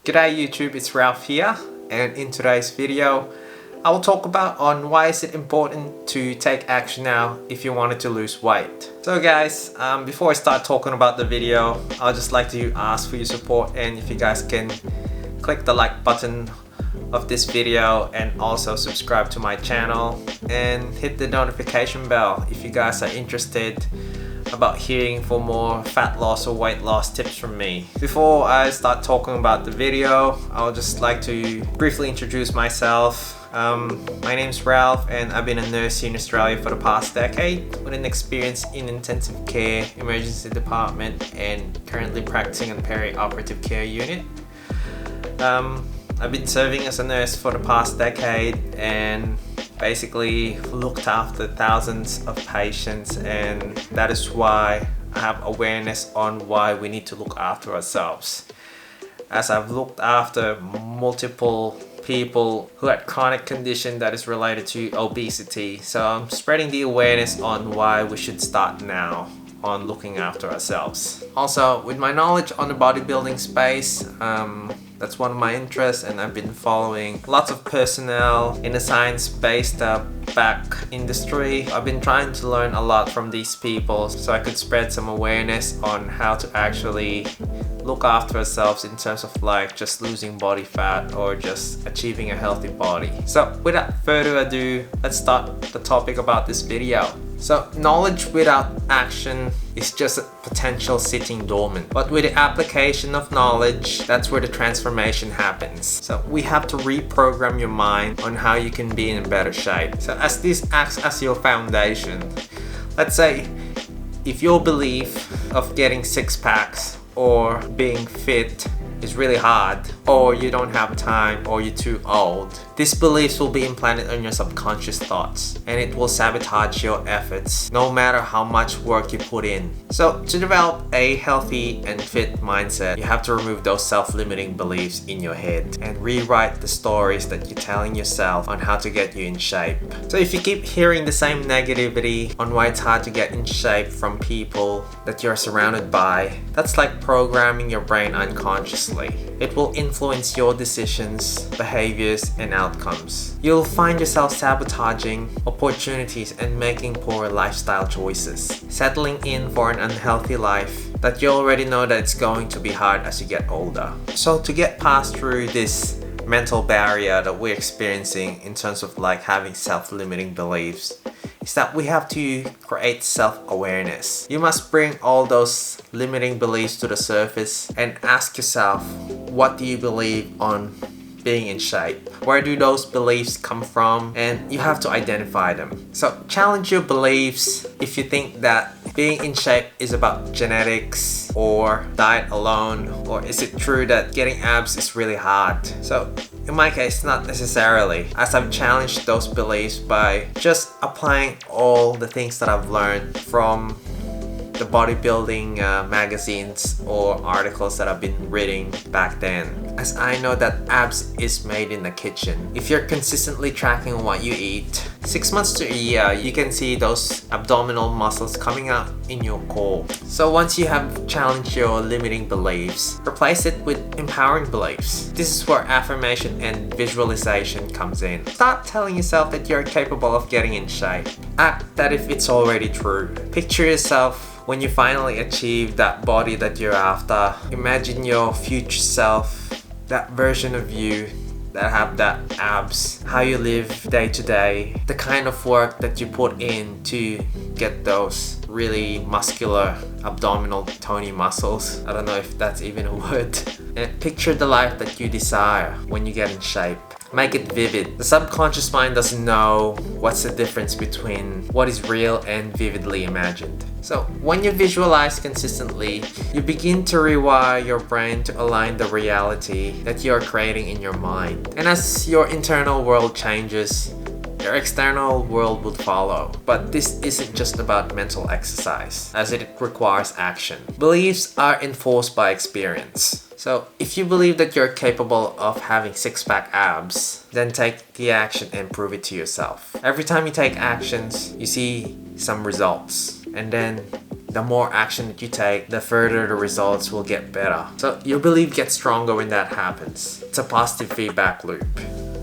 G'day YouTube, it's Ralph here, and in today's video I will talk about on why is it important to take action now if you wanted to lose weight. So guys, before I start talking about the video, I'd just like to ask for your support, and if you guys can click the like button of this video and also subscribe to my channel and hit the notification bell if you guys are interested about hearing for more fat loss or weight loss tips from me. Before I start talking about the video, I would just like to briefly introduce myself. My name's Ralph and I've been a nurse here in Australia for the past decade with an experience in intensive care, emergency department, and currently practicing in peri-operative care unit. I've been serving as a nurse for the past decade and basically looked after thousands of patients, and that is why I have awareness on why we need to look after ourselves. As I've looked after multiple people who had chronic condition that is related to obesity, so I'm spreading the awareness on why we should start now on looking after ourselves. Also, with my knowledge on the bodybuilding space, that's one of my interests, and I've been following lots of personnel in the science-based back industry. I've been trying to learn a lot from these people so I could spread some awareness on how to actually look after ourselves in terms of like just losing body fat or just achieving a healthy body. So without further ado, let's start the topic about this video. So knowledge without action is just a potential sitting dormant. But with the application of knowledge, that's where the transformation happens. So we have to reprogram your mind on how you can be in better shape. So as this acts as your foundation, let's say if your belief of getting six packs or being fit is really hard, or you don't have time, or you're too old, these beliefs will be implanted on your subconscious thoughts and it will sabotage your efforts no matter how much work you put in. So to develop a healthy and fit mindset, you have to remove those self-limiting beliefs in your head and rewrite the stories that you're telling yourself on how to get you in shape. So if you keep hearing the same negativity on why it's hard to get in shape from people that you're surrounded by, that's like programming your brain unconsciously. It will influence your decisions, behaviors, and outcomes. You'll find yourself sabotaging opportunities and making poor lifestyle choices, settling in for an unhealthy life that you already know that it's going to be hard as you get older. So to get past through this mental barrier that we're experiencing in terms of like having self-limiting beliefs, is that we have to create self-awareness. You must bring all those limiting beliefs to the surface and ask yourself, what do you believe on being in shape? Where do those beliefs come from? And you have to identify them. So challenge your beliefs if you think that being in shape is about genetics or diet alone, or is it true that getting abs is really hard? So in my case, not necessarily, as I've challenged those beliefs by just applying all the things that I've learned from the bodybuilding magazines or articles that I've been reading back then. As I know that abs is made in the kitchen. If you're consistently tracking what you eat, 6 months to a year, you can see those abdominal muscles coming out in your core. So once you have challenged your limiting beliefs, replace it with empowering beliefs. This is where affirmation and visualization comes in. Start telling yourself that you're capable of getting in shape. Act that if it's already true. Picture yourself when you finally achieve that body that you're after. Imagine your future self, that version of you that have that abs, how you live day to day, the kind of work that you put in to get those really muscular abdominal tony muscles. I don't know if that's even a word. And picture the life that you desire when you get in shape. Make it vivid. The subconscious mind doesn't know what's the difference between what is real and vividly imagined. So when you visualize consistently, you begin to rewire your brain to align the reality that you're creating in your mind. And as your internal world changes, your external world will follow. But this isn't just about mental exercise, as it requires action. Beliefs are enforced by experience. So if you believe that you're capable of having six-pack abs, then take the action and prove it to yourself. Every time you take actions, you see some results. And then the more action that you take, the further the results will get better. So your belief gets stronger when that happens. It's a positive feedback loop.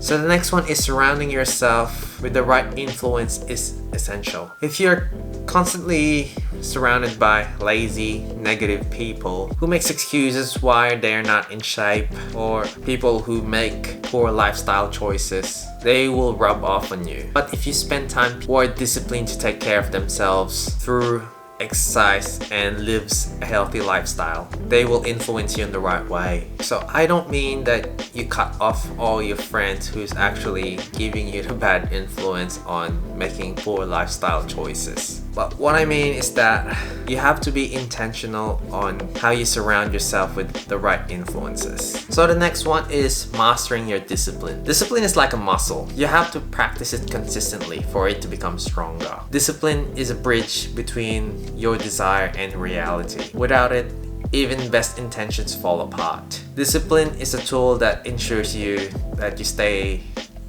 So the next one is surrounding yourself with the right influence is essential. If you're constantly surrounded by lazy, negative people who makes excuses why they're not in shape, or people who make poor lifestyle choices, they will rub off on you. But if you spend time who are disciplined to take care of themselves through exercise and lives a healthy lifestyle, they will influence you in the right way. So I don't mean that you cut off all your friends who's actually giving you the bad influence on making poor lifestyle choices. But what I mean is that you have to be intentional on how you surround yourself with the right influences. So the next one is mastering your discipline. Discipline is like a muscle. You have to practice it consistently for it to become stronger. Discipline is a bridge between your desire and reality. Without it, even best intentions fall apart. Discipline is a tool that ensures that you stay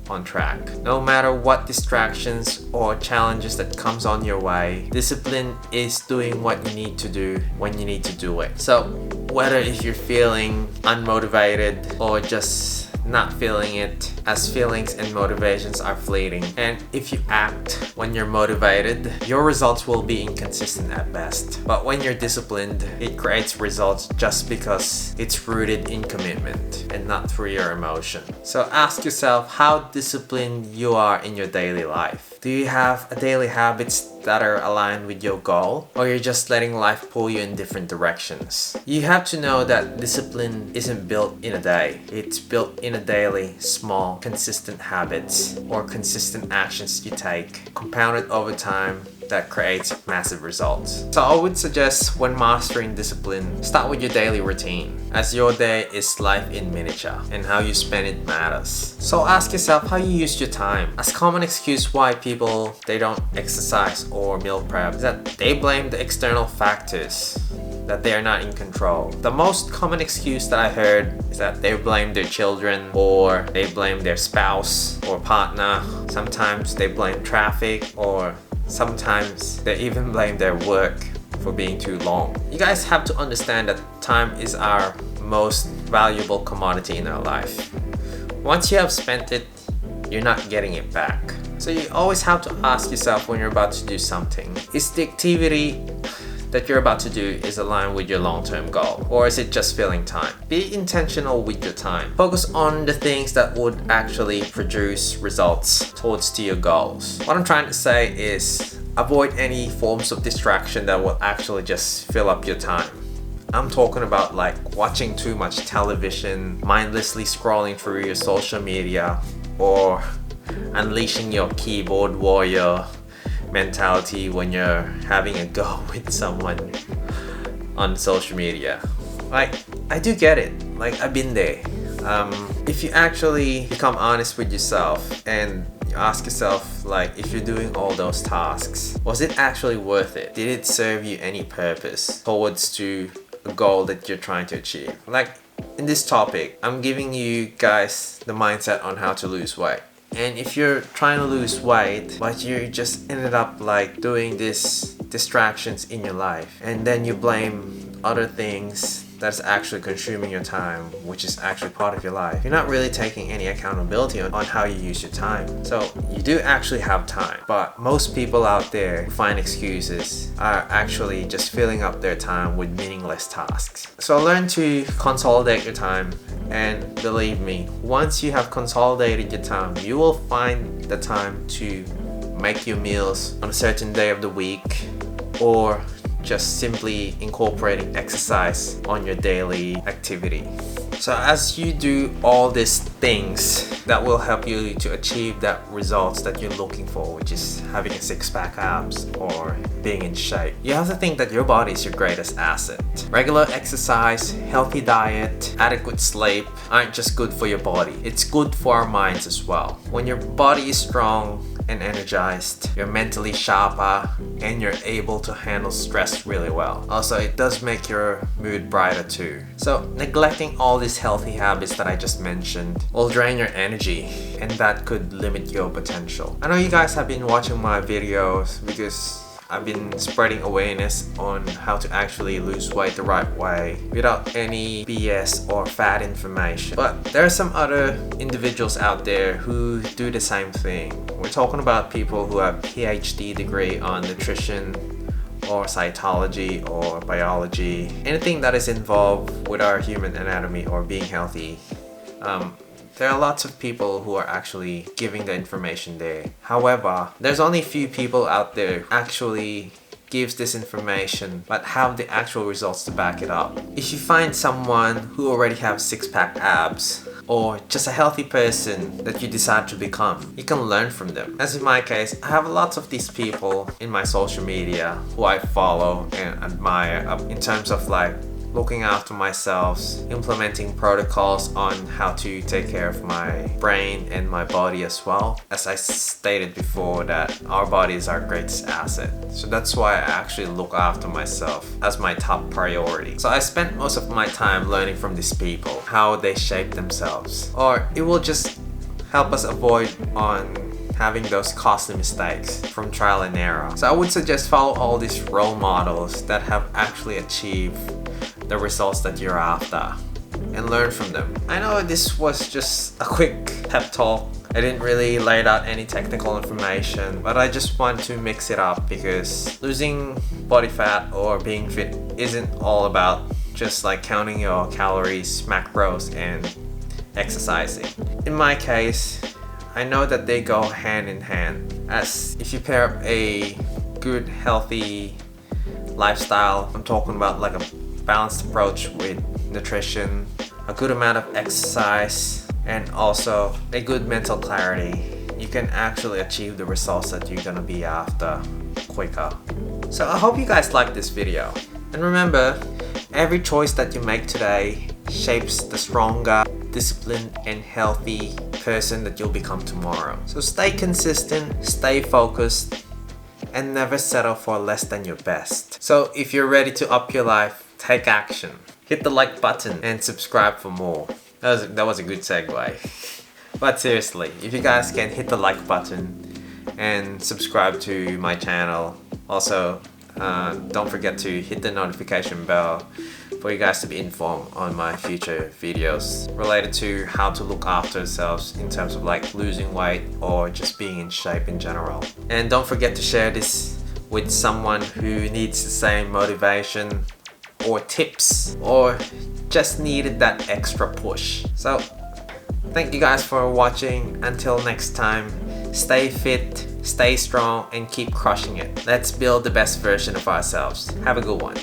on track. No matter what distractions or challenges that comes on your way, discipline is doing what you need to do when you need to do it. So whether if you're feeling unmotivated or just not feeling it, as feelings and motivations are fleeting, and if you act when you're motivated, your results will be inconsistent at best. But when you're disciplined, it creates results just because it's rooted in commitment and not through your emotion. So ask yourself how disciplined you are in your daily life. Do you have daily habits that are aligned with your goal, or you're just letting life pull you in different directions? You have to know that discipline isn't built in a day. It's built in a daily, small, consistent habits or consistent actions you take, compounded over time, that creates massive results. So I would suggest when mastering discipline, start with your daily routine, as your day is life in miniature and how you spend it matters. So ask yourself how you use your time. As common excuse why people they don't exercise or meal prep is that they blame the external factors, that they are not in control. The most common excuse that I heard is that they blame their children, or they blame their spouse or partner. Sometimes they blame traffic, or sometimes they even blame their work for being too long. You guys have to understand that time is our most valuable commodity in our life. Once you have spent it, you're not getting it back. So you always have to ask yourself when you're about to do something, is the activity that you're about to do is aligned with your long-term goal, or is it just filling time? Be intentional with your time. Focus on the things that would actually produce results towards to your goals. What I'm trying to say is avoid any forms of distraction that will actually just fill up your time. I'm talking about like watching too much television, mindlessly scrolling through your social media, or unleashing your keyboard warrior mentality when you're having a go with someone on social media. Like, I do get it. Like, I've been there. If you actually become honest with yourself and you ask yourself, like, if you're doing all those tasks, was it actually worth it? Did it serve you any purpose towards to a goal that you're trying to achieve? Like, in this topic, I'm giving you guys the mindset on how to lose weight. And if you're trying to lose weight, but you just ended up like doing these distractions in your life, and then you blame other things that's actually consuming your time, which is actually part of your life, you're not really taking any accountability on how you use your time. So you do actually have time, but most people out there who find excuses are actually just filling up their time with meaningless tasks. So learn to consolidate your time, and believe me, once you have consolidated your time, you will find the time to make your meals on a certain day of the week, or just simply incorporating exercise on your daily activity. So as you do all these things that will help you to achieve that results that you're looking for, which is having a six-pack abs or being in shape, you have to think that your body is your greatest asset. Regular exercise, healthy diet, adequate sleep aren't just good for your body, it's good for our minds as well. When your body is strong and energized, you're mentally sharper, and you're able to handle stress really well. Also, it does make your mood brighter too. So neglecting all these healthy habits that I just mentioned will drain your energy, and that could limit your potential. I know you guys have been watching my videos because I've been spreading awareness on how to actually lose weight the right way without any BS or fad information. But there are some other individuals out there who do the same thing. We're talking about people who have PhD degree on nutrition or cytology or biology, anything that is involved with our human anatomy or being healthy. There are lots of people who are actually giving the information there. However, there's only few people out there who actually gives this information but have the actual results to back it up. If you find someone who already have six-pack abs or just a healthy person that you decide to become, you can learn from them. As in my case, I have lots of these people in my social media who I follow and admire in terms of like looking after myself, implementing protocols on how to take care of my brain and my body as well. As I stated before, that our body is our greatest asset. So that's why I actually look after myself as my top priority. So I spent most of my time learning from these people, how they shape themselves. Or it will just help us avoid on having those costly mistakes from trial and error. So I would suggest follow all these role models that have actually achieved the results that you're after and learn from them. I know this was just a quick pep talk. I didn't really lay out any technical information, but I just want to mix it up because losing body fat or being fit isn't all about just like counting your calories, macros, and exercising. In my case, I know that they go hand in hand, as if you pair up a good healthy lifestyle, I'm talking about like a balanced approach with nutrition, a good amount of exercise, and also a good mental clarity, you can actually achieve the results that you're gonna be after quicker. So I hope you guys like this video. And remember, every choice that you make today shapes the stronger, disciplined, and healthy person that you'll become tomorrow. So stay consistent, stay focused, and never settle for less than your best. So if you're ready to up your life, take action. Hit the like button and subscribe for more. That was a good segue. But seriously, if you guys can hit the like button and subscribe to my channel. Also, don't forget to hit the notification bell for you guys to be informed on my future videos related to how to look after yourselves in terms of like losing weight or just being in shape in general. And don't forget to share this with someone who needs the same motivation or tips or just needed that extra push. So thank you guys for watching. Until next time, stay fit, stay strong, and keep crushing it. Let's build the best version of ourselves. Have a good one.